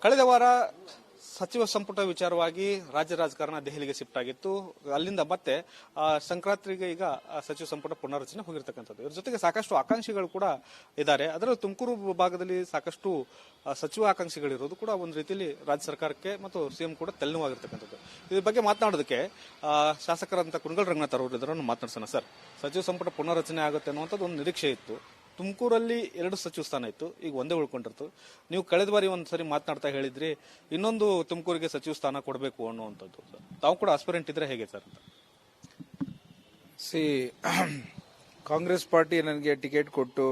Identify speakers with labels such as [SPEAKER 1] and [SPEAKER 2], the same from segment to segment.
[SPEAKER 1] ಕಳೆದ ವಾರ ಸಚಿವ ಸಂಪುಟ ವಿಚಾರವಾಗಿ ರಾಜ್ಯ ರಾಜಕಾರಣ ದೆಹಲಿಗೆ ಶಿಫ್ಟ್ ಆಗಿತ್ತು. ಅಲ್ಲಿಂದ ಮತ್ತೆ ಸಂಕ್ರಾಂತಿಗೆ ಈಗ ಸಚಿವ ಸಂಪುಟ ಪುನರ್ರಚನೆ ಹೋಗಿರ್ತಕ್ಕಂಥದ್ದು. ಇದ್ರ ಜೊತೆಗೆ ಸಾಕಷ್ಟು ಆಕಾಂಕ್ಷಿಗಳು ಕೂಡ ಇದ್ದಾರೆ. ಅದರಲ್ಲಿ ತುಮಕೂರು ಭಾಗದಲ್ಲಿ ಸಾಕಷ್ಟು ಸಚಿವ ಆಕಾಂಕ್ಷಿಗಳಿರೋದು ಕೂಡ ಒಂದು ರೀತಿಯಲ್ಲಿ ರಾಜ್ಯ ಸರ್ಕಾರಕ್ಕೆ ಮತ್ತು ಸಿಎಂ ಕೂಡ ತಲೆನೋವಾಗಿರ್ತಕ್ಕಂಥದ್ದು. ಇದ್ರ ಬಗ್ಗೆ ಮಾತನಾಡೋದಕ್ಕೆ ಶಾಸಕರಂತ ಕುಣಗಲ್ ರಂಗನಾಥ್ ಅವರು ಇದನ್ನು ಮಾತನಾಡ್ಸೋಣ. ಸರ್, ಸಚಿವ ಸಂಪುಟ ಪುನರ್ರಚನೆ ಆಗುತ್ತೆ ಅನ್ನುವಂಥದ್ದು ಒಂದು ನಿರೀಕ್ಷೆ ಇತ್ತು. ತುಮಕೂರಲ್ಲಿ 2 ಸಚಿವ ಸ್ಥಾನ ಇತ್ತು, ಈಗ ಒಂದೇ ಉಳ್ಕೊಂಡಿರ್ತು. ನೀವು ಕಳೆದ ಬಾರಿ ಒಂದ್ಸರಿ ಮಾತನಾಡ್ತಾ ಹೇಳಿದ್ರಿ ಇನ್ನೊಂದು ತುಮಕೂರಿಗೆ ಸಚಿವ ಸ್ಥಾನ ಕೊಡಬೇಕು ಅನ್ನುವಂಥದ್ದು. ತಾವು ಕೂಡ ಆಸ್ಪಿರೆಂಟ್ ಇದ್ರೆ ಹೇಗೆ ಸರ್?
[SPEAKER 2] ಕಾಂಗ್ರೆಸ್ ಪಾರ್ಟಿ ನನಗೆ ಟಿಕೆಟ್ ಕೊಟ್ಟು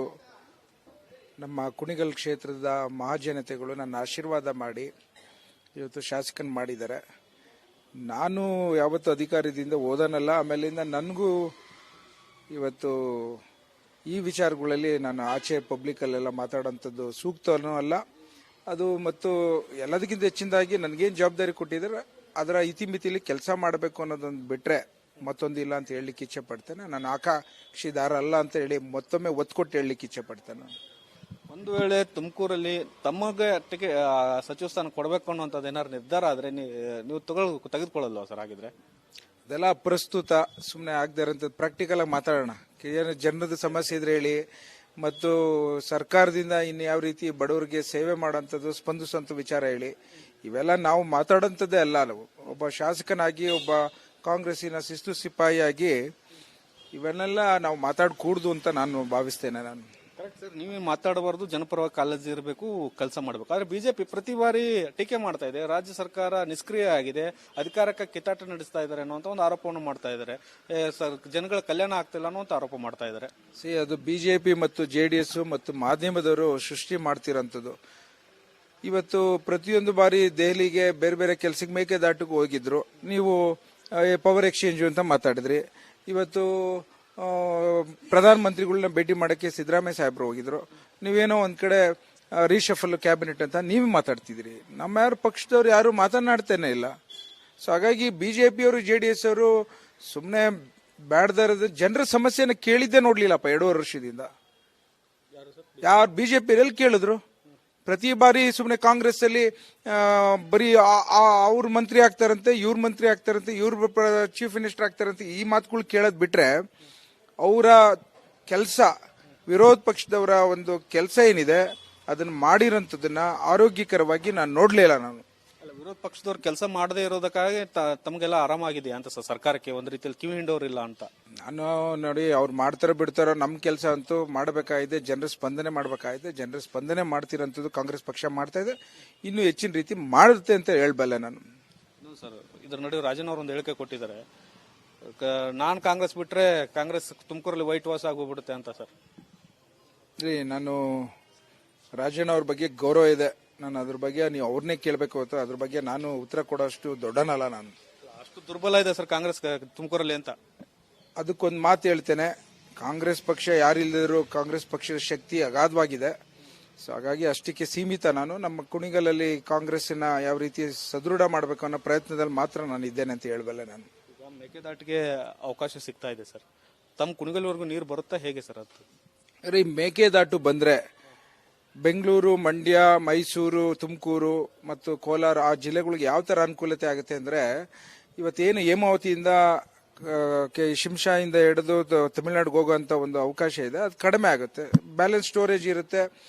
[SPEAKER 2] ನಮ್ಮ ಕುಣಿಗಲ್ ಕ್ಷೇತ್ರದ ಮಹಾಜನತೆಗಳು ನನ್ನ ಆಶೀರ್ವಾದ ಮಾಡಿ ಇವತ್ತು ಶಾಸಕನ್ ಮಾಡಿದ್ದಾರೆ. ನಾನು ಯಾವತ್ತು ಅಧಿಕಾರದಿಂದ ಓದನಲ್ಲ. ಆಮೇಲಿಂದ ನನಗೂ ಇವತ್ತು ಈ ವಿಚಾರಗಳಲ್ಲಿ ನಾನು ಆಚೆ ಪಬ್ಲಿಕಲ್ಲೆಲ್ಲ ಮಾತಾಡೋಂಥದ್ದು ಸೂಕ್ತನೂ ಅಲ್ಲ. ಅದು ಮತ್ತು ಎಲ್ಲದಕ್ಕಿಂತ ಹೆಚ್ಚಿನದಾಗಿ ನನಗೇನು ಜವಾಬ್ದಾರಿ ಕೊಟ್ಟಿದ್ದಾರೆ ಅದರ ಇತಿಮಿತಿಲಿ ಕೆಲಸ ಮಾಡಬೇಕು ಅನ್ನೋದೊಂದು ಬಿಟ್ಟರೆ ಮತ್ತೊಂದಿಲ್ಲ ಅಂತ ಹೇಳಲಿಕ್ಕೆ ಇಚ್ಛೆ ಪಡ್ತೇನೆ. ನಾನು ಆಕಾಂಕ್ಷಿದಾರ ಅಲ್ಲ ಅಂತ ಹೇಳಿ ಮತ್ತೊಮ್ಮೆ ಒತ್ತು ಕೊಟ್ಟು ಹೇಳಲಿಕ್ಕೆ ಇಚ್ಛೆ ಪಡ್ತೇನೆ.
[SPEAKER 1] ಒಂದು ವೇಳೆ ತುಮಕೂರಲ್ಲಿ ತಮಗೆ ಸಚಿವ ಸ್ಥಾನ ಕೊಡಬೇಕು ಅನ್ನೋಂಥದ್ದು ಏನಾದ್ರು ನಿರ್ಧಾರ ಆದರೆ ನೀವು ತೆಗೆದುಕೊಳ್ಳಲ್ವಾ ಸರ್? ಹಾಗಿದ್ರೆ
[SPEAKER 2] ಅದೆಲ್ಲ ಪ್ರಸ್ತುತ ಸುಮ್ಮನೆ ಆಗದೆ ಇರೋಂಥದ್ದು ಪ್ರಾಕ್ಟಿಕಲ್ ಆಗಿ ಮಾತಾಡೋಣ. ಜನರದ ಸಮಸ್ಯೆ ಇದ್ರೆ ಹೇಳಿ, ಮತ್ತು ಸರ್ಕಾರದಿಂದ ಇನ್ನು ಯಾವ ರೀತಿ ಬಡವರಿಗೆ ಸೇವೆ ಮಾಡೋಂಥದ್ದು ಸ್ಪಂದಿಸುವಂಥ ವಿಚಾರ ಹೇಳಿ. ಇವೆಲ್ಲ ನಾವು ಮಾತಾಡೋಂಥದ್ದೇ ಅಲ್ಲ. ನಾವು ಒಬ್ಬ ಶಾಸಕನಾಗಿ, ಒಬ್ಬ ಕಾಂಗ್ರೆಸ್ಸಿನ ಶಿಸ್ತು ಸಿಪಾಯಿಯಾಗಿ ಇವನ್ನೆಲ್ಲ ನಾವು ಮಾತಾಡಕೂಡ್ದು ಅಂತ ನಾನು ಭಾವಿಸ್ತೇನೆ. ನಾನು
[SPEAKER 1] ಕರೆಕ್ಟ್ ಸರ್, ನೀವೇ ಮಾತಾಡಬಾರ್ದು, ಜನಪರವಾಗಿ ಕಾಳಜಿ ಇರಬೇಕು, ಕೆಲಸ ಮಾಡಬೇಕು. ಆದ್ರೆ ಬಿಜೆಪಿ ಪ್ರತಿ ಬಾರಿ ಟೀಕೆ ಮಾಡ್ತಾ ಇದೆ. ರಾಜ್ಯ ಸರ್ಕಾರ ನಿಷ್ಕ್ರಿಯ ಆಗಿದೆ, ಅಧಿಕಾರಕ್ಕೆ ಕಿತ್ತಾಟ ನಡೆಸ್ತಾ ಇದ್ದಾರೆ ಅನ್ನುವಂತ ಒಂದು ಆರೋಪವನ್ನು ಮಾಡ್ತಾ ಇದ್ದಾರೆ. ಜನಗಳ ಕಲ್ಯಾಣ ಆಗ್ತಿಲ್ಲ ಅನ್ನುವಂತ ಆರೋಪ ಮಾಡ್ತಾ ಇದ್ದಾರೆ.
[SPEAKER 2] ಅದು ಬಿಜೆಪಿ ಮತ್ತು ಜೆಡಿಎಸ್ ಮತ್ತು ಮಾಧ್ಯಮದವರು ಸೃಷ್ಟಿ ಮಾಡ್ತಿರೋಂಥದ್ದು. ಇವತ್ತು ಪ್ರತಿಯೊಂದು ಬಾರಿ ದೆಹಲಿಗೆ ಬೇರೆ ಬೇರೆ ಕೆಲಸಕ್ಕೆ ಮೇಕೆದಾಟಿಗೆ ಹೋಗಿದ್ರು. ನೀವು ಪವರ್ ಎಕ್ಸ್ಚೇಂಜ್ ಅಂತ ಮಾತಾಡಿದ್ರಿ. ಇವತ್ತು ಪ್ರಧಾನ ಮಂತ್ರಿಗಳನ್ನ ಭೇಟಿ ಮಾಡಕ್ಕೆ ಸಿದ್ದರಾಮಯ್ಯ ಸಾಹೇಬ್ರು ಹೋಗಿದ್ರು. ನೀವೇನೋ ಒಂದ್ ಕಡೆ ರೀಶಫಲ್ ಕ್ಯಾಬಿನೆಟ್ ಅಂತ ನೀವೇ ಮಾತಾಡ್ತಿದ್ರಿ. ನಮ್ಮ ಯಾರು ಪಕ್ಷದವ್ರು ಯಾರು ಮಾತನಾಡ್ತೇನೆ ಇಲ್ಲ. ಸೊ ಹಾಗಾಗಿ ಬಿಜೆಪಿಯವರು ಜೆಡಿಎಸ್ ಅವರು ಸುಮ್ಮನೆ ಬ್ಯಾಡ್ದಾರದ ಜನರ ಸಮಸ್ಯೆನ ಕೇಳಿದ್ದೇ ನೋಡ್ಲಿಲ್ಲಪ್ಪ 2.5 ವರ್ಷದಿಂದ. ಯಾರು ಬಿಜೆಪಿ ಎಲ್ಲಿ ಕೇಳಿದ್ರು? ಪ್ರತಿ ಬಾರಿ ಸುಮ್ಮನೆ ಕಾಂಗ್ರೆಸ್ ಅಲ್ಲಿ ಬರೀ ಅವ್ರ ಮಂತ್ರಿ ಆಗ್ತಾರಂತೆ, ಇವ್ರ ಮಂತ್ರಿ ಆಗ್ತಾರಂತೆ, ಇವ್ರ ಚೀಫ್ ಮಿನಿಸ್ಟರ್ ಆಗ್ತಾರಂತೆ, ಈ ಮಾತುಗಳು ಕೇಳೋದ್ ಬಿಟ್ರೆ ಅವರ ಕೆಲಸ, ವಿರೋಧ ಪಕ್ಷದವರ ಒಂದು ಕೆಲಸ ಏನಿದೆ ಅದನ್ನ ಮಾಡಿರೋಂಥದ್ದನ್ನ ಆರೋಗ್ಯಕರವಾಗಿ ನಾನು ನೋಡ್ಲೇ ಇಲ್ಲ. ನಾನು
[SPEAKER 1] ವಿರೋಧ ಪಕ್ಷದವ್ರು ಕೆಲಸ ಮಾಡದೇ ಇರೋದಕ್ಕಾಗಿ ತಮಗೆಲ್ಲ ಆರಾಮಾಗಿದೆ ಅಂತ ಸರ್ಕಾರಕ್ಕೆ ಒಂದು ರೀತಿಯಲ್ಲಿ ಕಿವಿ ಹಿಂಡೋರಿಲ್ಲ ಅಂತ.
[SPEAKER 2] ನಾನು ನೋಡಿ, ಅವ್ರು ಮಾಡ್ತಾರೋ ಬಿಡ್ತಾರೋ, ನಮ್ಮ ಕೆಲಸ ಅಂತೂ ಮಾಡಬೇಕಾಗಿದೆ. ಜನರ ಸ್ಪಂದನೆ ಮಾಡಬೇಕಾಗಿದೆ. ಜನರ ಸ್ಪಂದನೆ ಮಾಡ್ತಿರೋಂಥದ್ದು ಕಾಂಗ್ರೆಸ್ ಪಕ್ಷ ಮಾಡ್ತಾ ಇದೆ. ಇನ್ನೂ ಹೆಚ್ಚಿನ ರೀತಿ ಮಾಡುತ್ತೆ ಅಂತ ಹೇಳ್ಬಲ್ಲೆ ನಾನು.
[SPEAKER 1] ಸರ್, ಇದ್ರ ನಡುವೆ ರಾಜನ್ ಅವರು ಒಂದು ಹೇಳಿಕೆ ಕೊಟ್ಟಿದ್ದಾರೆ, ನಾನ್ ಕಾಂಗ್ರೆಸ್ ಬಿಟ್ರೆ ಕಾಂಗ್ರೆಸ್ ತುಮಕೂರಲ್ಲಿ ವೈಟ್ ವಾಶ್ ಆಗೋಗ್ಬಿಡುತ್ತೆ ಅಂತ. ಸರ್,
[SPEAKER 2] ನಾನು ರಾಜನ್ ಅವ್ರ ಬಗ್ಗೆ ಗೌರವ ಇದೆ. ನಾನು ಅದ್ರ ಬಗ್ಗೆ ನೀವು ಅವ್ರನ್ನೇ ಕೇಳಬೇಕು ಹೊತ್ತು ಅದ್ರ ಬಗ್ಗೆ ನಾನು ಉತ್ತರ ಕೊಡೋಷ್ಟು ದೊಡ್ಡನಲ್ಲ. ನಾನು
[SPEAKER 1] ಅಷ್ಟು ದುರ್ಬಲ ಇದೆ ಸರ್ ಕಾಂಗ್ರೆಸ್ ತುಮಕೂರಲ್ಲಿ ಅಂತ.
[SPEAKER 2] ಅದಕ್ಕೊಂದು ಮಾತು ಹೇಳ್ತೇನೆ, ಕಾಂಗ್ರೆಸ್ ಪಕ್ಷ ಯಾರಿಲ್ಲದಿದ್ರು ಕಾಂಗ್ರೆಸ್ ಪಕ್ಷದ ಶಕ್ತಿ ಅಗಾಧವಾಗಿದೆ. ಸೊ ಹಾಗಾಗಿ ಅಷ್ಟಕ್ಕೆ ಸೀಮಿತ. ನಾನು ನಮ್ಮ ಕುಣಿಗಲಲ್ಲಿ ಕಾಂಗ್ರೆಸ್ನ ಯಾವ ರೀತಿ ಸದೃಢ ಮಾಡಬೇಕು ಅನ್ನೋ ಪ್ರಯತ್ನದಲ್ಲಿ ಮಾತ್ರ ನಾನು ಇದ್ದೇನೆ ಅಂತ ಹೇಳಬಲ್ಲೆ. ನಾನು
[SPEAKER 1] ಮೇಕೆದಾಟಿಗೆ ಅವಕಾಶ ಸಿಗ್ತಾ ಇದೆ ಸರ್. ತಮ್ಮ ಕುಣಿಗಲ್ವರೆಗೂ ನೀರು ಬರುತ್ತಾ ಹೇಗೆ ಸರ್? ಅದು
[SPEAKER 2] ಮೇಕೆದಾಟು ಬಂದ್ರೆ ಬೆಂಗಳೂರು, ಮಂಡ್ಯ, ಮೈಸೂರು, ತುಮಕೂರು ಮತ್ತು ಕೋಲಾರ ಆ ಜಿಲ್ಲೆಗಳಿಗೆ ಯಾವ ತರ ಅನುಕೂಲತೆ ಆಗುತ್ತೆ ಅಂದ್ರೆ, ಇವತ್ತೇನು ಹೇಮಾವತಿಯಿಂದ ಶಿಂಷಾಯಿಂದ ಹಿಡಿದು ತಮಿಳುನಾಡಿಗೆ ಹೋಗುವಂತ ಒಂದು ಅವಕಾಶ ಇದೆ, ಅದು ಕಡಿಮೆ ಆಗುತ್ತೆ. ಬ್ಯಾಲೆನ್ಸ್ ಸ್ಟೋರೇಜ್ ಇರುತ್ತೆ.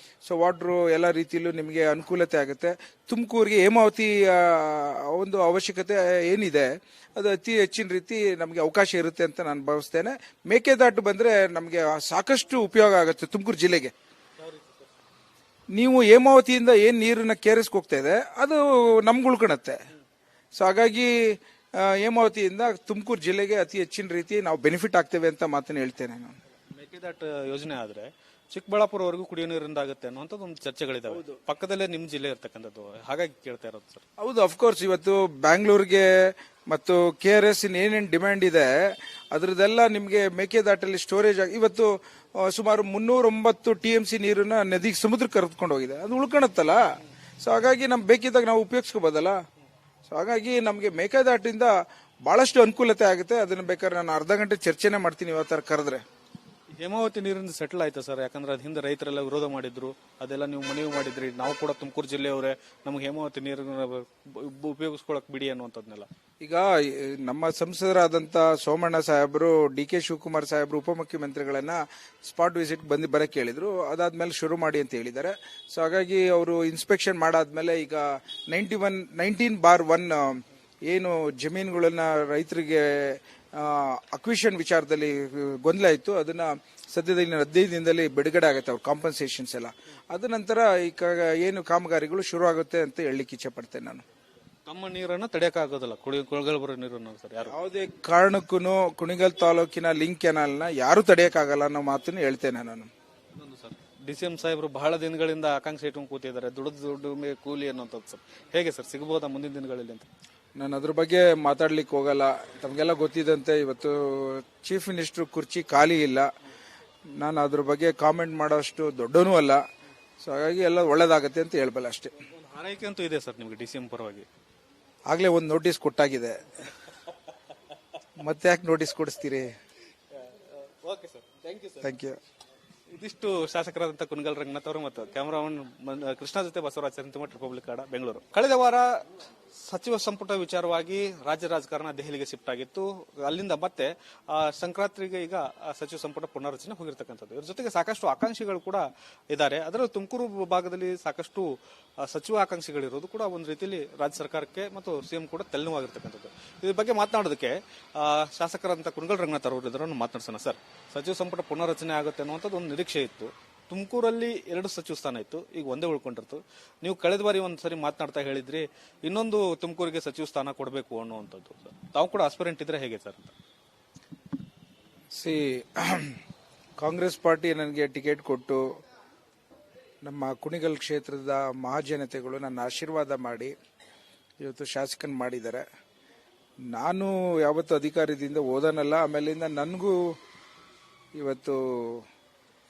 [SPEAKER 2] ಸೊ ವಾಟ್ರು ಎಲ್ಲ ರೀತಿಯಲ್ಲೂ ನಿಮಗೆ ಅನುಕೂಲತೆ ಆಗುತ್ತೆ. ತುಮಕೂರಿಗೆ ಹೇಮಾವತಿ ಒಂದು ಅವಶ್ಯಕತೆ ಏನಿದೆ ಅದು ಅತಿ ಹೆಚ್ಚಿನ ರೀತಿ ನಮಗೆ ಅವಕಾಶ ಇರುತ್ತೆ ಅಂತ ನಾನು ಭಾವಿಸ್ತೇನೆ. ಮೇಕೆದಾಟು ಬಂದ್ರೆ ನಮಗೆ ಸಾಕಷ್ಟು ಉಪಯೋಗ ಆಗುತ್ತೆ ತುಮಕೂರು ಜಿಲ್ಲೆಗೆ. ನೀವು ಹೇಮಾವತಿಯಿಂದ ಏನ್ ನೀರನ್ನ ಕೇರಿಸ್ಗೆ ಹೋಗ್ತಾ ಇದೆ ಅದು ನಮ್ಗೆ ಉಳ್ಕೊಳತ್ತೆ. ಸೊ ಹಾಗಾಗಿ ಹೇಮಾವತಿಯಿಂದ ತುಮಕೂರು ಜಿಲ್ಲೆಗೆ ಅತಿ ಹೆಚ್ಚಿನ ರೀತಿ ನಾವು ಬೆನಿಫಿಟ್ ಆಗ್ತೇವೆ ಅಂತ ಮಾತನ್ನು ಹೇಳ್ತೇನೆ ನಾನು.
[SPEAKER 1] ಮೇಕೆದಾಟು ಯೋಜನೆ ಆದ್ರೆ ಚಿಕ್ಕಬಳ್ಳಾಪುರವರೆಗೂ ಕುಡಿಯೋ ನೀರಿಂದ ಆಗುತ್ತೆ ಅನ್ನುವಂಥದ್ದು ಒಂದು ಚರ್ಚೆಗಳಿದಾವೆ. ಪಕ್ಕದಲ್ಲೇ ನಿಮ್ ಜಿಲ್ಲೆ ಇರ್ತಕ್ಕಂಥದ್ದು, ಹಾಗಾಗಿ ಕೇಳ್ತಾ ಇರೋದು ಸರ್.
[SPEAKER 2] ಹೌದು, ಅಫ್ಕೋರ್ಸ್ ಇವತ್ತು ಬ್ಯಾಂಗ್ಳೂರ್ಗೆ ಮತ್ತು KRS ಏನೇನು ಡಿಮ್ಯಾಂಡ್ ಇದೆ ಅದ್ರದ್ದೆಲ್ಲ ನಿಮಗೆ ಮೇಕೆದಾಟಲ್ಲಿ ಸ್ಟೋರೇಜ್ ಆಗಿ ಇವತ್ತು ಸುಮಾರು 309 TMC ನೀರನ್ನ ನದಿಗೆ ಸಮುದ್ರಕ್ಕೆ ಕರೆದುಕೊಂಡು ಹೋಗಿದೆ. ಅದು ಉಳ್ಕೊಳತ್ತಲ್ಲ. ಸೊ ಹಾಗಾಗಿ ನಮ್ಗೆ ಬೇಕಿದ್ದಾಗ ನಾವು ಉಪಯೋಗಿಸ್ಕೋಬೋದಲ್ಲ. ಸೊ ಹಾಗಾಗಿ ನಮಗೆ ಮೇಕೆದಾಟಿಂದ ಬಹಳಷ್ಟು ಅನುಕೂಲತೆ ಆಗುತ್ತೆ. ಅದನ್ನ ಬೇಕಾದ್ರೆ ನಾನು ಅರ್ಧ ಗಂಟೆ ಚರ್ಚೆನೆ ಮಾಡ್ತೀನಿ ಇವತ್ತರ ಕರೆದ್ರೆ.
[SPEAKER 1] ಹೇಮಾವತಿ ನೀರಿಂದ ಸೆಟಲ್ ಆಯ್ತಾ ಸರ್? ಯಾಕಂದ್ರೆ ಅದ್ ಹಿಂದೆ ರೈತರೆಲ್ಲ ವಿರೋಧ ಮಾಡಿದ್ರು, ಅದೆಲ್ಲ ನೀವು ಮನವಿ ಮಾಡಿದ್ರಿ. ನಾವು ಕೂಡ ತುಮಕೂರು ಜಿಲ್ಲೆಯವರೇ, ನಮ್ಗೆ ಹೇಮಾವತಿ ನೀರನ್ನ ಉಪಯೋಗಿಸ್ಕೊಳಕ್ ಬಿಡಿ ಅನ್ನುವಂಥದ್ನೆಲ್ಲ.
[SPEAKER 2] ಈಗ ನಮ್ಮ ಸಂಸದರಾದಂತ ಸೋಮಣ್ಣ ಸಾಹೇಬರು, ಡಿ.ಕೆ. ಶಿವಕುಮಾರ್ ಸಾಹೇಬರು ಉಪಮುಖ್ಯಮಂತ್ರಿಗಳನ್ನ ಸ್ಪಾಟ್ ವಿಸಿಟ್ ಬರಕ್ಕೆ ಹೇಳಿದ್ರು. ಅದಾದ್ಮೇಲೆ ಶುರು ಮಾಡಿ ಅಂತ ಹೇಳಿದ್ದಾರೆ. ಸೊ ಹಾಗಾಗಿ ಅವರು ಇನ್ಸ್ಪೆಕ್ಷನ್ ಮಾಡಾದ್ಮೇಲೆ ಈಗ 19/1 ಏನು ಜಮೀನುಗಳನ್ನ ರೈತರಿಗೆ ಅಕ್ವಿಷನ್ ವಿಚಾರದಲ್ಲಿ ಗೊಂದಲ ಇತ್ತು, ಅದನ್ನ ಸದ್ಯದಲ್ಲಿ 15 ದಿನದಲ್ಲಿ ಬಿಡುಗಡೆ ಆಗುತ್ತೆ ಅವ್ರ ಕಾಂಪನ್ಸೇಷನ್ಸ್ ಎಲ್ಲ. ಅದ ನಂತರ ಈಗ ಏನು ಕಾಮಗಾರಿಗಳು ಶುರು ಆಗುತ್ತೆ ಅಂತ ಹೇಳಲಿಕ್ಕೆ ಇಚ್ಛೆ ಪಡ್ತೇನೆ ನಾನು.
[SPEAKER 1] ತಮ್ಮ ನೀರನ್ನ ತಡೆಯಕ್ಕಾಗೋದಿಲ್ಲ, ಕೊಳಗಲ್ ಬರೋ ನೀರನ್ನು ಸರ್ ಯಾರು
[SPEAKER 2] ಯಾವುದೇ ಕಾರಣಕ್ಕೂ ಕುಣಿಗಲ್ ತಾಲೂಕಿನ ಲಿಂಕ್ ಕೆನಾಲ್ನ ಯಾರು ತಡೆಯಕ್ಕಾಗಲ್ಲ ಅನ್ನೋ ಮಾತನ್ನು ಹೇಳ್ತೇನೆ ನಾನು.
[SPEAKER 1] ಸರ್, DCM ಸಾಹೇಬರು ಬಹಳ ದಿನಗಳಿಂದ ಆಕಾಂಕ್ಷೆ ಇಟ್ಕೊಂಡು ಕೂತಿದ್ದಾರೆ, ದುಡ್ಡು ಕೂಲಿ ಅನ್ನೋಂಥದ್ದು ಸರ್. ಹೇಗೆ ಸರ್ ಸಿಗಬಹುದಾ ಮುಂದಿನ ದಿನಗಳಲ್ಲಿ ಅಂತ?
[SPEAKER 2] ನಾನು ಅದ್ರ ಬಗ್ಗೆ ಮಾತಾಡ್ಲಿಕ್ಕೆ ಹೋಗಲ್ಲ. ತಮಗೆಲ್ಲ ಗೊತ್ತಿದ್ದಂತೆ ಇವತ್ತು ಚೀಫ್ ಮಿನಿಸ್ಟರ್ ಕುರ್ಚಿ ಖಾಲಿ ಇಲ್ಲ. ನಾನು ಅದ್ರ ಬಗ್ಗೆ ಕಾಮೆಂಟ್ ಮಾಡೋಷ್ಟು ದೊಡ್ಡನೂ ಅಲ್ಲ. ಸೊ ಹಾಗಾಗಿ ಎಲ್ಲ ಒಳ್ಳೇದಾಗತ್ತೆ ಅಂತ ಹೇಳ್ಬಲ್ಲ ಅಷ್ಟೇ.
[SPEAKER 1] ಹಾರೈಕೆ ಅಂತೂ ಇದೆ ಸರ್ ನಿಮಗೆ DCM ಪರವಾಗಿ?
[SPEAKER 2] ಆಗ್ಲೇ ಒಂದು ನೋಟಿಸ್ ಕೊಟ್ಟಾಗಿದೆ, ಮತ್ತೆ ಯಾಕೆ ನೋಟಿಸ್ ಕೊಡಿಸ್ತೀರಿ?
[SPEAKER 1] Okay sir,
[SPEAKER 2] thank you.
[SPEAKER 1] ಇದಿಷ್ಟು ಶಾಸಕರಾದಂತಹ ಕುಣಿಗಲ್ ರಂಗನಾಥ್ ಅವರು ಮತ್ತು ಕ್ಯಾಮರಾಮನ್ ಕೃಷ್ಣ ಜೊತೆ ಬಸವರಾಜ್ ಸೆಂಟಿಮೀಟರ್ ರಿಪಬ್ಲಿಕ್ ಕಾಡ, ಬೆಂಗಳೂರು. ಕಳೆದ ವಾರ ಸಚಿವ ಸಂಪುಟ ವಿಚಾರವಾಗಿ ರಾಜ್ಯ ರಾಜಕಾರಣ ದೆಹಲಿಗೆ ಶಿಫ್ಟ್ ಆಗಿತ್ತು. ಅಲ್ಲಿಂದ ಮತ್ತೆ ಸಂಕ್ರಾಂತಿಗೆ ಈಗ ಸಚಿವ ಸಂಪುಟ ಪುನರ್ರಚನೆ ಹೋಗಿರ್ತಕ್ಕಂಥದ್ದು. ಇದ್ರ ಜೊತೆಗೆ ಸಾಕಷ್ಟು ಆಕಾಂಕ್ಷಿಗಳು ಕೂಡ ಇದ್ದಾರೆ. ಅದರಲ್ಲೂ ತುಮಕೂರು ಭಾಗದಲ್ಲಿ ಸಾಕಷ್ಟು ಸಚಿವ ಆಕಾಂಕ್ಷಿಗಳಿರೋದು ಕೂಡ ಒಂದು ರೀತಿಯಲ್ಲಿ ರಾಜ್ಯ ಸರ್ಕಾರಕ್ಕೆ ಮತ್ತು ಸಿಎಂ ಕೂಡ ತಲೆನೋವಾಗಿರ್ತಕ್ಕಂಥದ್ದು. ಇದ್ರ ಬಗ್ಗೆ ಮಾತನಾಡೋದಕ್ಕೆ ಶಾಸಕರಂತ ಕುಣಿಗಲ್ ರಂಗನಾಥ್ ಅವರು ಇದನ್ನು ಮಾತನಾಡ್ಸೋಣ. ಸರ್, ಸಚಿವ ಸಂಪುಟ ಪುನರ್ರಚನೆ ಆಗುತ್ತೆ ಅನ್ನುವಂಥದ್ದು ಒಂದು ನಿರೀಕ್ಷೆ ಇತ್ತು. ತುಮಕೂರಲ್ಲಿ 2 ಸಚಿವ ಸ್ಥಾನ ಇತ್ತು, ಈಗ ಒಂದೇ ಉಳ್ಕೊಂಡಿರ್ತು. ನೀವು ಕಳೆದ ಬಾರಿ ಒಂದ್ಸರಿ ಮಾತನಾಡ್ತಾ ಹೇಳಿದ್ರಿ ಇನ್ನೊಂದು ತುಮಕೂರಿಗೆ ಸಚಿವ ಸ್ಥಾನ ಕೊಡಬೇಕು ಅನ್ನುವಂಥದ್ದು. ತಾವು ಕೂಡ ಆಸ್ಪಿರೆಂಟ್ ಇದ್ರೆ ಹೇಗೆ ಸರ್ ಅಂತ?
[SPEAKER 2] ಕಾಂಗ್ರೆಸ್ ಪಾರ್ಟಿ ನನಗೆ ಟಿಕೆಟ್ ಕೊಟ್ಟು ನಮ್ಮ ಕುಣಿಗಲ್ ಕ್ಷೇತ್ರದ ಮಹಾಜನತೆಗಳು ನನ್ನ ಆಶೀರ್ವಾದ ಮಾಡಿ ಇವತ್ತು ಶಾಸಕನ್ ಮಾಡಿದ್ದಾರೆ. ನಾನು ಯಾವತ್ತು ಅಧಿಕಾರದಿಂದ ಓದನಲ್ಲ. ಆಮೇಲಿಂದ ನನಗೂ ಇವತ್ತು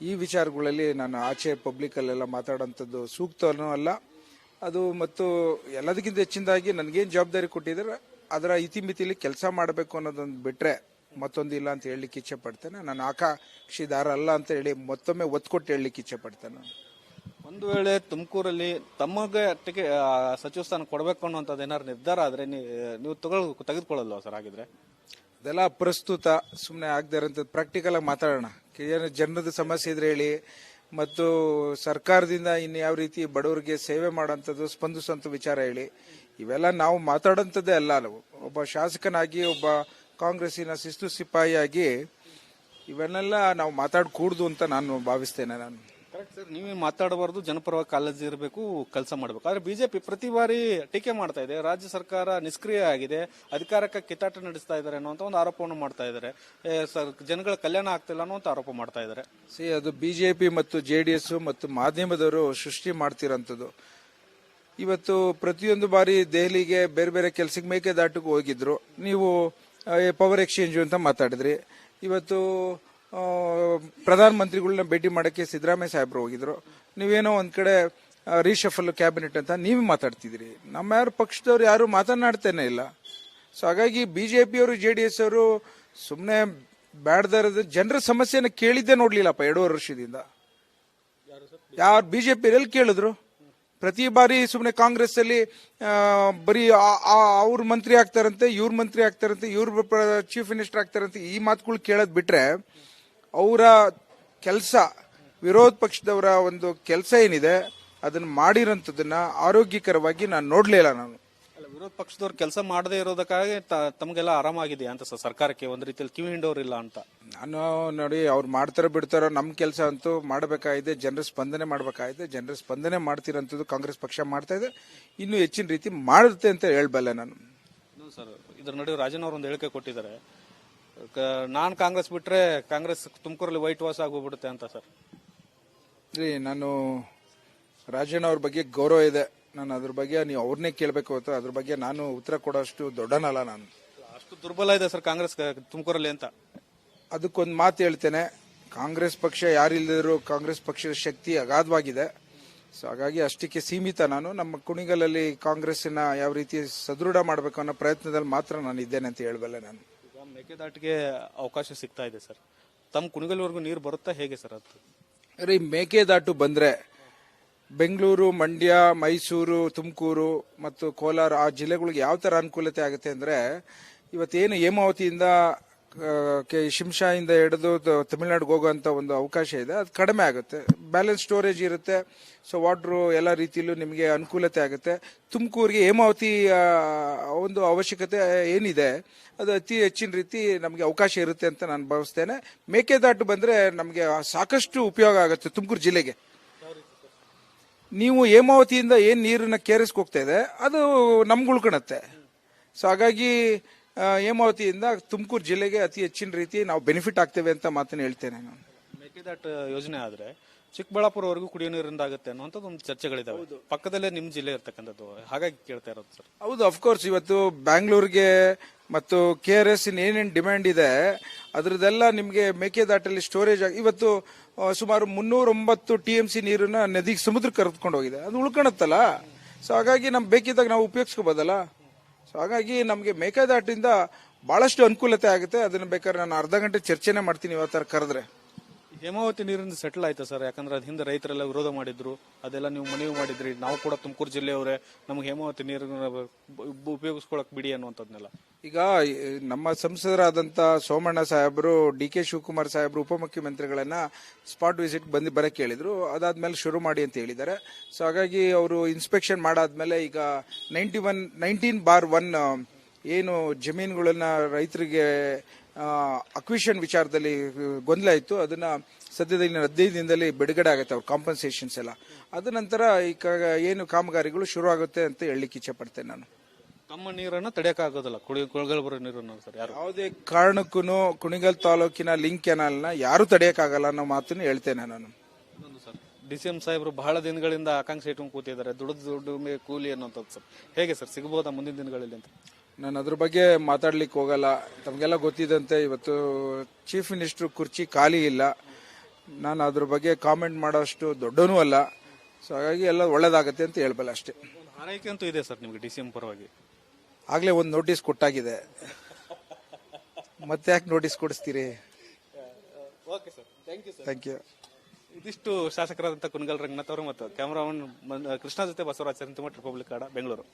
[SPEAKER 2] ಈ ವಿಚಾರಗಳಲ್ಲಿ ನಾನು ಆಚೆ ಪಬ್ಲಿಕಲ್ಲೆಲ್ಲ ಮಾತಾಡೋಂಥದ್ದು ಸೂಕ್ತನೂ ಅಲ್ಲ. ಅದು ಮತ್ತು ಎಲ್ಲದಕ್ಕಿಂತ ಹೆಚ್ಚಿನದಾಗಿ ನನಗೇನು ಜವಾಬ್ದಾರಿ ಕೊಟ್ಟಿದ್ದಾರೆ ಅದರ ಇತಿಮಿತಿಲಿ ಕೆಲಸ ಮಾಡಬೇಕು ಅನ್ನೋದೊಂದು ಬಿಟ್ರೆ ಮತ್ತೊಂದಿಲ್ಲ ಅಂತ ಹೇಳಲಿಕ್ಕೆ ಇಚ್ಛೆ ಪಡ್ತೇನೆ. ನಾನು ಆಕಾಂಕ್ಷಿದಾರ ಅಲ್ಲ ಅಂತ ಹೇಳಿ ಮತ್ತೊಮ್ಮೆ ಒತ್ತು ಕೊಟ್ಟು ಹೇಳಲಿಕ್ಕೆ ಇಚ್ಛೆ ಪಡ್ತೇನೆ.
[SPEAKER 1] ಒಂದು ವೇಳೆ ತುಮಕೂರಲ್ಲಿ ತಮಗೆ ಸಚಿವ ಸ್ಥಾನ ಕೊಡಬೇಕು ಅನ್ನೋಂಥದ್ದು ಏನಾದ್ರು ನಿರ್ಧಾರ ಆದ್ರೆ ನೀವು ತೆಗೆದುಕೊಳ್ಳಲ್ವಾ ಸರ್? ಆಗಿದ್ರೆ
[SPEAKER 2] ಅದೆಲ್ಲ ಪ್ರಸ್ತುತ ಸುಮ್ಮನೆ ಆಗದೆ ಇರೋಂಥದ್ದು ಪ್ರಾಕ್ಟಿಕಲ್ ಆಗಿ ಮಾತಾಡೋಣ. ಜನರದ ಸಮಸ್ಯೆ ಇದ್ರೆ ಹೇಳಿ, ಮತ್ತು ಸರ್ಕಾರದಿಂದ ಇನ್ನು ಯಾವ ರೀತಿ ಬಡವರಿಗೆ ಸೇವೆ ಮಾಡೋಂಥದ್ದು ಸ್ಪಂದಿಸುವಂಥ ವಿಚಾರ ಹೇಳಿ. ಇವೆಲ್ಲ ನಾವು ಮಾತಾಡೋಂಥದ್ದೇ ಅಲ್ಲ. ನಾವು ಒಬ್ಬ ಶಾಸಕನಾಗಿ, ಒಬ್ಬ ಕಾಂಗ್ರೆಸ್ಸಿನ ಶಿಸ್ತು ಸಿಪಾಯಿಯಾಗಿ ಇವನ್ನೆಲ್ಲ ನಾವು ಮಾತಾಡಕೂಡ್ದು ಅಂತ ನಾನು ಭಾವಿಸ್ತೇನೆ. ನಾನು
[SPEAKER 1] ಕರೆಕ್ಟ್ ಸರ್, ನೀವೇ ಮಾತಾಡಬಾರ್ದು, ಜನಪರವಾಗಿ ಕಾಳಜಿ ಇರಬೇಕು, ಕೆಲಸ ಮಾಡಬೇಕು. ಆದ್ರೆ ಬಿಜೆಪಿ ಪ್ರತಿ ಬಾರಿ ಟೀಕೆ ಮಾಡ್ತಾ ಇದೆ, ರಾಜ್ಯ ಸರ್ಕಾರ ನಿಷ್ಕ್ರಿಯ ಆಗಿದೆ, ಅಧಿಕಾರಕ್ಕೆ ಕಿತ್ತಾಟ ನಡೆಸ್ತಾ ಇದ್ದಾರೆ ಅನ್ನುವಂತ ಒಂದು ಆರೋಪವನ್ನು ಮಾಡ್ತಾ ಇದ್ದಾರೆ. ಜನಗಳ ಕಲ್ಯಾಣ ಆಗ್ತಿಲ್ಲ ಅನ್ನುವಂತ ಆರೋಪ ಮಾಡ್ತಾ ಇದ್ದಾರೆ.
[SPEAKER 2] ಅದು ಬಿಜೆಪಿ ಮತ್ತು JDS ಮತ್ತು ಮಾಧ್ಯಮದವರು ಸೃಷ್ಟಿ ಮಾಡ್ತಿರೋಂಥದ್ದು. ಇವತ್ತು ಪ್ರತಿಯೊಂದು ಬಾರಿ ದೆಹಲಿಗೆ ಬೇರೆ ಬೇರೆ ಕೆಲಸಕ್ಕೆ ಮೇಕೆದಾಟಿಗೆ ಹೋಗಿದ್ರು. ನೀವು ಪವರ್ ಎಕ್ಸ್ಚೇಂಜ್ ಅಂತ ಮಾತಾಡಿದ್ರಿ. ಇವತ್ತು ಪ್ರಧಾನಮಂತ್ರಿಗಳನ್ನ ಭೇಟಿ ಮಾಡಕ್ಕೆ ಸಿದ್ದರಾಮಯ್ಯ ಸಾಹೇಬ್ರು ಹೋಗಿದ್ರು. ನೀವೇನೋ ಒಂದ್ ಕಡೆ ರೀಶಫಲ್ ಕ್ಯಾಬಿನೆಟ್ ಅಂತ ನೀವೇ ಮಾತಾಡ್ತಿದ್ರಿ. ನಮ್ಮ ಯಾರು ಪಕ್ಷದವ್ರು ಯಾರು ಮಾತನಾಡ್ತೇನೆ ಇಲ್ಲ. ಸೊ ಹಾಗಾಗಿ ಬಿಜೆಪಿಯವರು JDS ಅವರು ಸುಮ್ಮನೆ ಬ್ಯಾಡ್ದಾರದ ಜನರ ಸಮಸ್ಯೆನ ಕೇಳಿದ್ದೇ ನೋಡ್ಲಿಲ್ಲಪ್ಪ 2.5 ವರ್ಷದಿಂದ. ಯಾರು ಬಿಜೆಪಿ ಎಲ್ಲಿ ಕೇಳಿದ್ರು? ಪ್ರತಿ ಬಾರಿ ಸುಮ್ಮನೆ ಕಾಂಗ್ರೆಸ್ ಅಲ್ಲಿ ಬರೀ ಅವ್ರ ಮಂತ್ರಿ ಆಗ್ತಾರಂತೆ, ಇವ್ರ ಮಂತ್ರಿ ಆಗ್ತಾರಂತೆ, ಇವ್ರ ಚೀಫ್ ಮಿನಿಸ್ಟರ್ ಆಗ್ತಾರಂತೆ, ಈ ಮಾತುಗಳು ಕೇಳೋದ್ ಬಿಟ್ರೆ ಅವರ ಕೆಲಸ, ವಿರೋಧ ಪಕ್ಷದವರ ಒಂದು ಕೆಲಸ ಏನಿದೆ ಅದನ್ನ ಮಾಡಿರೋಂಥದ್ದನ್ನ ಆರೋಗ್ಯಕರವಾಗಿ ನಾನು ನೋಡ್ಲಿಲ್ಲ. ನಾನು
[SPEAKER 1] ವಿರೋಧ ಪಕ್ಷದವ್ರು ಕೆಲಸ ಮಾಡದೇ ಇರೋದಕ್ಕಾಗಿ ತಮಗೆಲ್ಲ ಆರಾಮಾಗಿದೆಯಾ ಅಂತ ಸರ್ಕಾರಕ್ಕೆ ಒಂದು ರೀತಿಯಲ್ಲಿ ಕಿವಿ ಹಿಂಡೋರಿಲ್ಲ ಅಂತ?
[SPEAKER 2] ನಾನು ನೋಡಿ, ಅವ್ರು ಮಾಡ್ತಾರೋ ಬಿಡ್ತಾರೋ, ನಮ್ಮ ಕೆಲಸ ಅಂತೂ ಮಾಡಬೇಕಾಗಿದೆ, ಜನರ ಸ್ಪಂದನೆ ಮಾಡಬೇಕಾಗಿದೆ. ಜನರ ಸ್ಪಂದನೆ ಮಾಡ್ತಿರೋಂಥದ್ದು ಕಾಂಗ್ರೆಸ್ ಪಕ್ಷ ಮಾಡ್ತಾ ಇದೆ, ಇನ್ನೂ ಹೆಚ್ಚಿನ ರೀತಿ ಮಾಡುತ್ತೆ ಅಂತ ಹೇಳ್ಬಲ್ಲೆ ನಾನು.
[SPEAKER 1] ಸರ್, ಇದ್ರ ನಡುವೆ ರಾಜನ್ ಅವರು ಒಂದು ಹೇಳಿಕೆ ಕೊಟ್ಟಿದ್ದಾರೆ, ನಾನ್ ಕಾಂಗ್ರೆಸ್ ಬಿಟ್ರೆ ಕಾಂಗ್ರೆಸ್ ತುಮಕೂರಲ್ಲಿ ವೈಟ್ ವಾಶ್ ಆಗೋಗ್ಬಿಡುತ್ತೆ ಅಂತ. ಸರ್,
[SPEAKER 2] ನಾನು ರಾಜನ್ ಅವ್ರ ಬಗ್ಗೆ ಗೌರವ ಇದೆ. ನಾನು ಅದ್ರ ಬಗ್ಗೆ ನೀವು ಅವ್ರನ್ನೇ ಕೇಳಬೇಕು ಹೊತ್ತು ಅದ್ರ ಬಗ್ಗೆ ನಾನು ಉತ್ತರ ಕೊಡೋಷ್ಟು ದೊಡ್ಡನಲ್ಲ. ನಾನು
[SPEAKER 1] ಅಷ್ಟು ದುರ್ಬಲ ಇದೆ ಸರ್ ಕಾಂಗ್ರೆಸ್ ತುಮಕೂರಲ್ಲಿ ಅಂತ.
[SPEAKER 2] ಅದಕ್ಕೊಂದು ಮಾತು ಹೇಳ್ತೇನೆ, ಕಾಂಗ್ರೆಸ್ ಪಕ್ಷ ಯಾರಿಲ್ಲದಿದ್ರು ಕಾಂಗ್ರೆಸ್ ಪಕ್ಷದ ಶಕ್ತಿ ಅಗಾಧವಾಗಿದೆ. ಸೊ ಹಾಗಾಗಿ ಅಷ್ಟಕ್ಕೆ ಸೀಮಿತ. ನಾನು ನಮ್ಮ ಕುಣಿಗಲಲ್ಲಿ ಕಾಂಗ್ರೆಸ್ಸಿನ ಯಾವ ರೀತಿ ಸದೃಢ ಮಾಡಬೇಕು ಅನ್ನೋ ಪ್ರಯತ್ನದಲ್ಲಿ ಮಾತ್ರ ನಾನು ಇದ್ದೇನೆ ಅಂತ ಹೇಳಬಲ್ಲೆ. ನಾನು
[SPEAKER 1] ಮೇಕೆದಾಟಿಗೆ ಅವಕಾಶ ಸಿಗ್ತಾ ಇದೆ ಸರ್. ತಮ್ಮ ಕುಣಿಗಲ್ವರೆಗೂ ನೀರು ಬರುತ್ತಾ ಹೇಗೆ ಸರ್ ಅದು?
[SPEAKER 2] ರೀ, ಮೇಕೆದಾಟು ಬಂದ್ರೆ ಬೆಂಗಳೂರು, ಮಂಡ್ಯ, ಮೈಸೂರು, ತುಮಕೂರು ಮತ್ತು ಕೋಲಾರ ಆ ಜಿಲ್ಲೆಗಳಿಗೆ ಯಾವ ತರ ಅನುಕೂಲತೆ ಆಗುತ್ತೆ ಅಂದ್ರೆ, ಇವತ್ತೇನು ಹೇಮಾವತಿಯಿಂದ ಶಿಂಷಾಯಿಂದ ಹಿಡಿದು ತಮಿಳುನಾಡಿಗೆ ಹೋಗುವಂತ ಒಂದು ಅವಕಾಶ ಇದೆ, ಅದು ಕಡಿಮೆ ಆಗುತ್ತೆ. ಬ್ಯಾಲೆನ್ಸ್ ಸ್ಟೋರೇಜ್ ಇರುತ್ತೆ. ಸೊ ವಾಟ್ರು ಎಲ್ಲ ರೀತಿಯಲ್ಲೂ ನಿಮಗೆ ಅನುಕೂಲತೆ ಆಗುತ್ತೆ. ತುಮಕೂರಿಗೆ ಹೇಮಾವತಿ ಒಂದು ಅವಶ್ಯಕತೆ ಏನಿದೆ ಅದು ಅತಿ ಹೆಚ್ಚಿನ ರೀತಿ ನಮಗೆ ಅವಕಾಶ ಇರುತ್ತೆ ಅಂತ ನಾನು ಭಾವಿಸ್ತೇನೆ. ಮೇಕೆದಾಟು ಬಂದ್ರೆ ನಮಗೆ ಸಾಕಷ್ಟು ಉಪಯೋಗ ಆಗುತ್ತೆ ತುಮಕೂರು ಜಿಲ್ಲೆಗೆ. ನೀವು ಹೇಮಾವತಿಯಿಂದ ಏನ್ ನೀರನ್ನ ಕೇರಿಸ್ಕ್ ಹೋಗ್ತಾ ಇದೆ ಅದು ನಮ್ಗೆ ಉಳ್ಕೊಳತ್ತೆ. ಸೊ ಹಾಗಾಗಿ ಹೇಮಾವತಿಯಿಂದ ತುಮಕೂರು ಜಿಲ್ಲೆಗೆ ಅತಿ ಹೆಚ್ಚಿನ ರೀತಿ ನಾವು ಬೆನಿಫಿಟ್ ಆಗ್ತೇವೆ ಅಂತ ಮಾತನ್ನು ಹೇಳ್ತೇನೆ ನಾನು.
[SPEAKER 1] ಮೇಕೆದಾಟು ಯೋಜನೆ ಆದ್ರೆ ಚಿಕ್ಕಬಳ್ಳಾಪುರವರೆಗೂ ಕುಡಿಯೋ ನೀರಿಂದ ಆಗುತ್ತೆ ಅನ್ನುವಂಥದ್ದು ಒಂದು ಚರ್ಚೆಗಳಿದಾವೆ. ಪಕ್ಕದಲ್ಲೇ ನಿಮ್ ಜಿಲ್ಲೆ ಇರ್ತಕ್ಕಂಥದ್ದು, ಹಾಗಾಗಿ ಕೇಳ್ತಾ ಇರೋದು ಸರ್.
[SPEAKER 2] ಹೌದು, ಅಫ್ಕೋರ್ಸ್ ಇವತ್ತು ಬ್ಯಾಂಗ್ಳೂರ್ಗೆ ಮತ್ತು KRS ಏನೇನು ಡಿಮ್ಯಾಂಡ್ ಇದೆ ಅದ್ರದ್ದೆಲ್ಲ ನಿಮಗೆ ಮೇಕೆದಾಟಲ್ಲಿ ಸ್ಟೋರೇಜ್ ಆಗಿ ಇವತ್ತು ಸುಮಾರು 309 TMC ನೀರನ್ನ ನದಿಗೆ ಸಮುದ್ರಕ್ಕೆ ಕರೆದುಕೊಂಡು ಹೋಗಿದೆ. ಅದು ಉಳ್ಕೊಳತ್ತಲ್ಲ. ಸೊ ಹಾಗಾಗಿ ನಮ್ಗೆ ಬೇಕಿದ್ದಾಗ ನಾವು ಉಪಯೋಗಿಸ್ಕೋಬೋದಲ್ಲ. ಸೊ ಹಾಗಾಗಿ ನಮಗೆ ಮೇಕೆದಾಟಿಂದ ಬಹಳಷ್ಟು ಅನುಕೂಲತೆ ಆಗುತ್ತೆ. ಅದನ್ನ ಬೇಕಾದ್ರೆ ನಾನು ಅರ್ಧ ಗಂಟೆ ಚರ್ಚೆನೆ ಮಾಡ್ತೀನಿ ಇವತ್ತರ ಕರೆದ್ರೆ.
[SPEAKER 1] ಹೇಮಾವತಿ ನೀರಿಂದ ಸೆಟಲ್ ಆಯ್ತಾ ಸರ್? ಯಾಕಂದ್ರೆ ಅದ್ ಹಿಂದೆ ರೈತರೆಲ್ಲ ವಿರೋಧ ಮಾಡಿದ್ರು, ಅದೆಲ್ಲ ನೀವು ಮನವಿ ಮಾಡಿದ್ರಿ. ನಾವು ಕೂಡ ತುಮಕೂರು ಜಿಲ್ಲೆಯವರೇ, ನಮ್ಗೆ ಹೇಮಾವತಿ ನೀರನ್ನ ಉಪಯೋಗಿಸ್ಕೊಳಕ್ ಬಿಡಿ ಅನ್ನುವಂಥದ್ನೆಲ್ಲ.
[SPEAKER 2] ಈಗ ನಮ್ಮ ಸಂಸದರಾದಂತ ಸೋಮಣ್ಣ ಸಾಹೇಬರು, DK ಶಿವಕುಮಾರ್ ಸಾಹೇಬರು ಉಪಮುಖ್ಯಮಂತ್ರಿಗಳನ್ನ ಸ್ಪಾಟ್ ವಿಸಿಟ್ ಬರಕ್ಕೆ ಹೇಳಿದ್ರು. ಅದಾದ್ಮೇಲೆ ಶುರು ಮಾಡಿ ಅಂತ ಹೇಳಿದ್ದಾರೆ. ಸೊ ಹಾಗಾಗಿ ಅವರು ಇನ್ಸ್ಪೆಕ್ಷನ್ ಮಾಡಾದ್ಮೇಲೆ ಈಗ 19/1 ಏನು ಜಮೀನುಗಳನ್ನ ರೈತರಿಗೆ ಅಕ್ವಿಷನ್ ವಿಚಾರದಲ್ಲಿ ಗೊಂದಲ ಇತ್ತು, ಅದನ್ನ ಸದ್ಯದಲ್ಲಿ 15 ದಿನದಲ್ಲಿ ಬಿಡುಗಡೆ ಆಗುತ್ತೆ ಅವ್ರ ಕಾಂಪನ್ಸೇಷನ್ಸ್ ಎಲ್ಲ. ಅದ ನಂತರ ಈಗ ಏನು ಕಾಮಗಾರಿಗಳು ಶುರು ಆಗುತ್ತೆ ಅಂತ ಹೇಳಲಿಕ್ಕೆ ಇಚ್ಛೆ ಪಡ್ತೇನೆ ನಾನು.
[SPEAKER 1] ತಮ್ಮ ನೀರನ್ನ ತಡೆಯಕ್ಕಾಗೋದಿಲ್ಲ, ಕುಣಿಗಲ್ ಬರೋ ನೀರನ್ನು ಸರ್ ಯಾರು
[SPEAKER 2] ಯಾವುದೇ ಕಾರಣಕ್ಕೂ ಕುಣಿಗಲ್ ತಾಲೂಕಿನ ಲಿಂಕ್ ಕೆನಾಲ್ ನ ಯಾರು ತಡೆಯಕ್ಕಾಗಲ್ಲ ಅನ್ನೋ ಮಾತನ್ನು ಹೇಳ್ತೇನೆ ನಾನು.
[SPEAKER 1] DCM ಸಾಹೇಬರು ಬಹಳ ದಿನಗಳಿಂದ ಆಕಾಂಕ್ಷೆ ಇಟ್ಕೊಂಡು ಕೂತಿದ್ದಾರೆ, ದುಡ್ಡು ಕೂಲಿ ಅನ್ನೋಂಥದ್ದು ಸರ್. ಹೇಗೆ ಸರ್ ಸಿಗಬಹುದಾ ಮುಂದಿನ ದಿನಗಳಲ್ಲಿ ಅಂತ?
[SPEAKER 2] ನಾನು ಅದ್ರ ಬಗ್ಗೆ ಮಾತಾಡ್ಲಿಕ್ಕೆ ಹೋಗಲ್ಲ. ತಮಗೆಲ್ಲ ಗೊತ್ತಿದ್ದಂತೆ ಇವತ್ತು ಚೀಫ್ ಮಿನಿಸ್ಟರ್ ಕುರ್ಚಿ ಖಾಲಿ ಇಲ್ಲ. ನಾನು ಅದ್ರ ಬಗ್ಗೆ ಕಾಮೆಂಟ್ ಮಾಡೋಷ್ಟು ದೊಡ್ಡನೂ ಅಲ್ಲ. ಸೊ ಹಾಗಾಗಿ ಎಲ್ಲ ಒಳ್ಳೇದಾಗತ್ತೆ ಅಂತ ಹೇಳ್ಬಲ್ಲ ಅಷ್ಟೇ.
[SPEAKER 1] ಆರೈಕೆ ಅಂತೂ ಇದೆ ಸರ್ ನಿಮಗೆ DCM ಪರವಾಗಿ?
[SPEAKER 2] ಆಗ್ಲೇ ಒಂದು ನೋಟಿಸ್ ಕೊಟ್ಟಾಗಿದೆ, ಮತ್ತೆ ಯಾಕೆ ನೋಟಿಸ್ ಕೊಡಿಸ್ತೀರಿ?
[SPEAKER 1] Okay sir,
[SPEAKER 2] thank you.
[SPEAKER 1] ಇದಿಷ್ಟು ಶಾಸಕರಾದಂತಹ ಕುಣಿಗಲ್ ರಂಗನಾಥ್ ಅವರು ಮತ್ತು ಕ್ಯಾಮರಾಮನ್ ಕೃಷ್ಣ ಜೊತೆ ಬಸವರಾಜ್, ರಿಪಬ್ಲಿಕ್ ಕನ್ನಡ, ಬೆಂಗಳೂರು.